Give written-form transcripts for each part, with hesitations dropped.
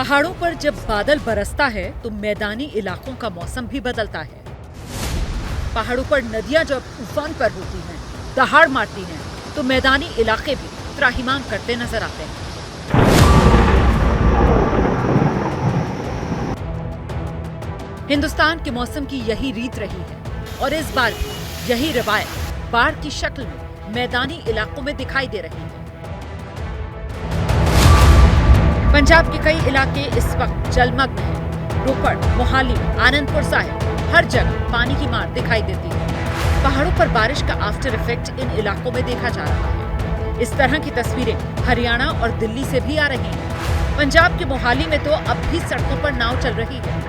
पहाड़ों पर जब बादल बरसता है तो मैदानी इलाकों का मौसम भी बदलता है। पहाड़ों पर नदियां जब उफान पर होती हैं, दहाड़ मारती हैं, तो मैदानी इलाके भी त्राहिमाम करते नजर आते हैं। हिंदुस्तान के मौसम की यही रीत रही है और इस बार भी यही रवायत बाढ़ की शक्ल में मैदानी इलाकों में दिखाई दे रही है। पंजाब के कई इलाके इस वक्त जलमग्न हैं। रोपड़, मोहाली, आनंदपुर साहिब हर जगह पानी की मार दिखाई देती है। पहाड़ों पर बारिश का आफ्टर इफेक्ट इन इलाकों में देखा जा रहा है। इस तरह की तस्वीरें हरियाणा और दिल्ली से भी आ रही हैं। पंजाब के मोहाली में तो अब भी सड़कों पर नाव चल रही है।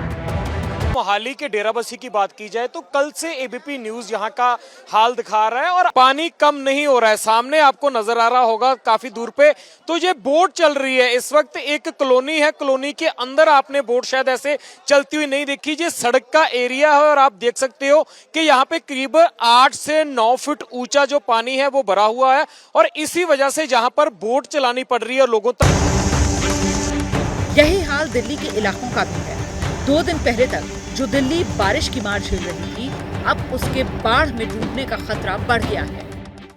मोहाली के डेराबस्सी की बात की जाए तो कल से एबीपी न्यूज यहाँ का हाल दिखा रहा है और पानी कम नहीं हो रहा है। सामने आपको नजर आ रहा होगा काफी दूर पे तो ये बोट चल रही है। इस वक्त एक कॉलोनी है, कॉलोनी के अंदर आपने बोट शायद ऐसे चलती हुई नहीं देखी। ये सड़क का एरिया है और आप देख सकते हो कि यहाँ पे करीब 8 से 9 फुट ऊंचा जो पानी है वो भरा हुआ है और इसी वजह से यहाँ पर बोट चलानी पड़ रही है लोगों तक। यही हाल दिल्ली के इलाकों का भी है। 2 दिन पहले तक जो दिल्ली बारिश की मार झेल रही थी, अब उसके बाढ़ में डूबने का खतरा बढ़ गया है।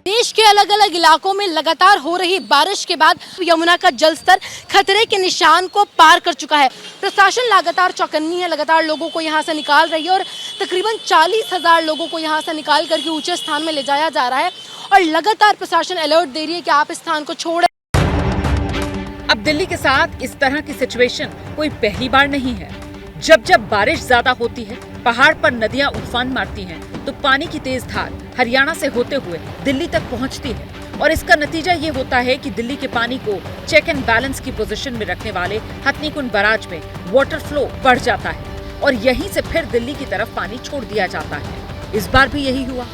देश के अलग अलग इलाकों में लगातार हो रही बारिश के बाद यमुना का जलस्तर खतरे के निशान को पार कर चुका है। प्रशासन लगातार चौकन्नी है, लगातार लोगों को यहां से निकाल रही है और तकरीबन 40,000 लोगों को यहां से निकाल करके ऊंचे स्थान में ले जाया जा रहा है और लगातार प्रशासन अलर्ट दे रही है कि आप इस स्थान को छोड़ें। अब दिल्ली के साथ इस तरह की सिचुएशन कोई पहली बार नहीं है। जब जब बारिश ज्यादा होती है, पहाड़ पर नदियां उफान मारती हैं, तो पानी की तेज धार हरियाणा से होते हुए दिल्ली तक पहुंचती है और इसका नतीजा ये होता है कि दिल्ली के पानी को चेक एंड बैलेंस की पोजीशन में रखने वाले हथनीकुंड बैराज में वाटर फ्लो बढ़ जाता है और यहीं से फिर दिल्ली की तरफ पानी छोड़ दिया जाता है। इस बार भी यही हुआ।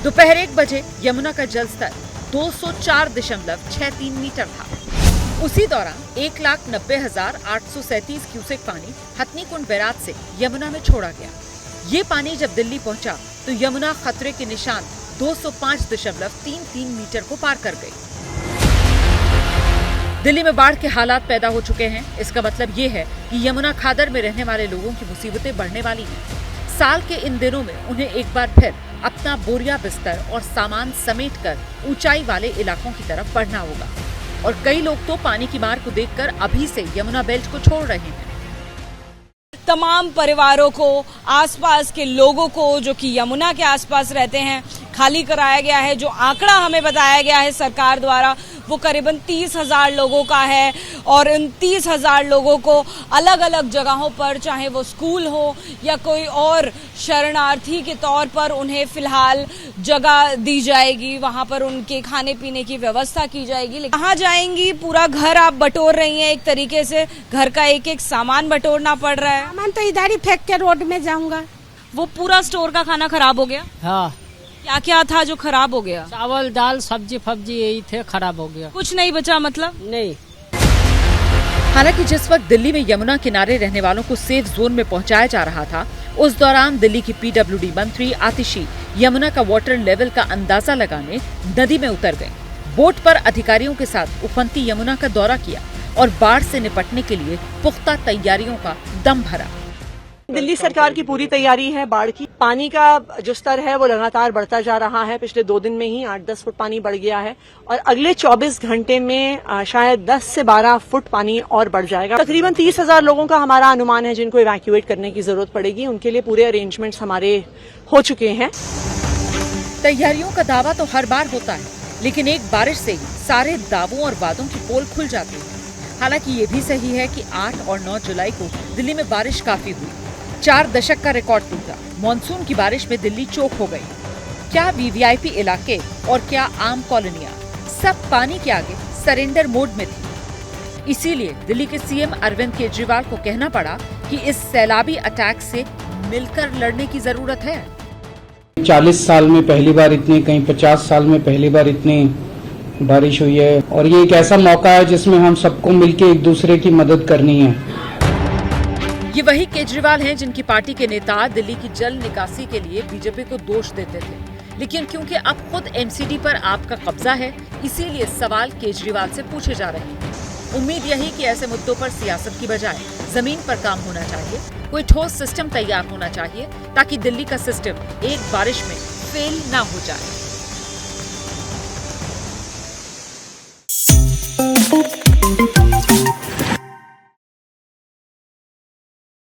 दोपहर 1 बजे यमुना का जलस्तर 204.63 मीटर था। उसी दौरान 1,90,837 क्यूसेक पानी हथनीकुंड बैराज से यमुना में छोड़ा गया। ये पानी जब दिल्ली पहुंचा तो यमुना खतरे के निशान 205.33 मीटर को पार कर गई। दिल्ली में बाढ़ के हालात पैदा हो चुके हैं। इसका मतलब ये है कि यमुना खादर में रहने वाले लोगों की मुसीबतें बढ़ने वाली हैं। साल के इन दिनों में उन्हें एक बार फिर अपना बोरिया बिस्तर और सामान समेटकर ऊंचाई वाले इलाकों की तरफ बढ़ना होगा और कई लोग तो पानी की मार को देखकर अभी से यमुना बेल्ट को छोड़ रहे हैं। तमाम परिवारों को, आसपास के लोगों को जो कि यमुना के आसपास रहते हैं, खाली कराया गया है। जो आंकड़ा हमें बताया गया है सरकार द्वारा वो करीबन 30,000 लोगों का है और इन 30,000 लोगों को अलग अलग जगहों पर, चाहे वो स्कूल हो या कोई और शरणार्थी के तौर पर, उन्हें फिलहाल जगह दी जाएगी। वहां पर उनके खाने पीने की व्यवस्था की जाएगी। कहाँ जाएंगी? पूरा घर आप बटोर रही हैं, एक तरीके से घर का एक एक सामान बटोरना पड़ रहा है। सामान तो इधर ही फेंक के रोड में जाऊंगा। वो पूरा स्टोर का खाना खराब हो गया? हाँ। क्या क्या था जो खराब हो गया? चावल, दाल, सब्जी फब्जी यही थे, खराब हो गया। कुछ नहीं बचा मतलब? नहीं। हालांकि जिस वक्त दिल्ली में यमुना किनारे रहने वालों को सेफ जोन में पहुंचाया जा रहा था, उस दौरान दिल्ली की पीडब्ल्यूडी मंत्री आतिशी यमुना का वाटर लेवल का अंदाजा लगाने नदी में उतर गए। बोट पर अधिकारियों के साथ उफनती यमुना का दौरा किया और बाढ़ से निपटने के लिए पुख्ता तैयारियों का दम भरा। दिल्ली सरकार की पूरी तैयारी है बाढ़ की। पानी का जो स्तर है वो लगातार बढ़ता जा रहा है। पिछले 2 दिन में ही 8-10 फुट पानी बढ़ गया है और अगले 24 घंटे में शायद 10 से 12 फुट पानी और बढ़ जाएगा। तकरीबन 30,000 लोगों का हमारा अनुमान है जिनको इवैक्यूएट करने की जरूरत पड़ेगी। उनके लिए पूरे अरेंजमेंट्स हमारे हो चुके हैं। तैयारियों का दावा तो हर बार होता है, लेकिन एक बारिश से ही सारे दावों और वादों की पोल खुल जाती है। हालांकि ये भी सही है कि 8 और 9 जुलाई को दिल्ली में बारिश काफी हुई। 4 दशक का रिकॉर्ड टूटा। मॉनसून की बारिश में दिल्ली चोक हो गई। क्या वीवीआईपी इलाके और क्या आम कॉलोनियां सब पानी के आगे सरेंडर मोड में थी। इसीलिए दिल्ली के सीएम अरविंद केजरीवाल को कहना पड़ा कि इस सैलाबी अटैक से मिलकर लड़ने की जरूरत है। 40 साल में पहली बार इतनी, कहीं 50 साल में पहली बार इतनी बारिश हुई है और ये एक ऐसा मौका है जिसमें हम सबको मिलकर एक दूसरे की मदद करनी है। ये वही केजरीवाल हैं जिनकी पार्टी के नेता दिल्ली की जल निकासी के लिए बीजेपी को दोष देते थे, लेकिन क्योंकि अब खुद एमसीडी पर आपका कब्जा है, इसीलिए सवाल केजरीवाल से पूछे जा रहे हैं। उम्मीद यही कि ऐसे मुद्दों पर सियासत की बजाय जमीन पर काम होना चाहिए, कोई ठोस सिस्टम तैयार होना चाहिए ताकि दिल्ली का सिस्टम एक बारिश में फेल ना हो जाए।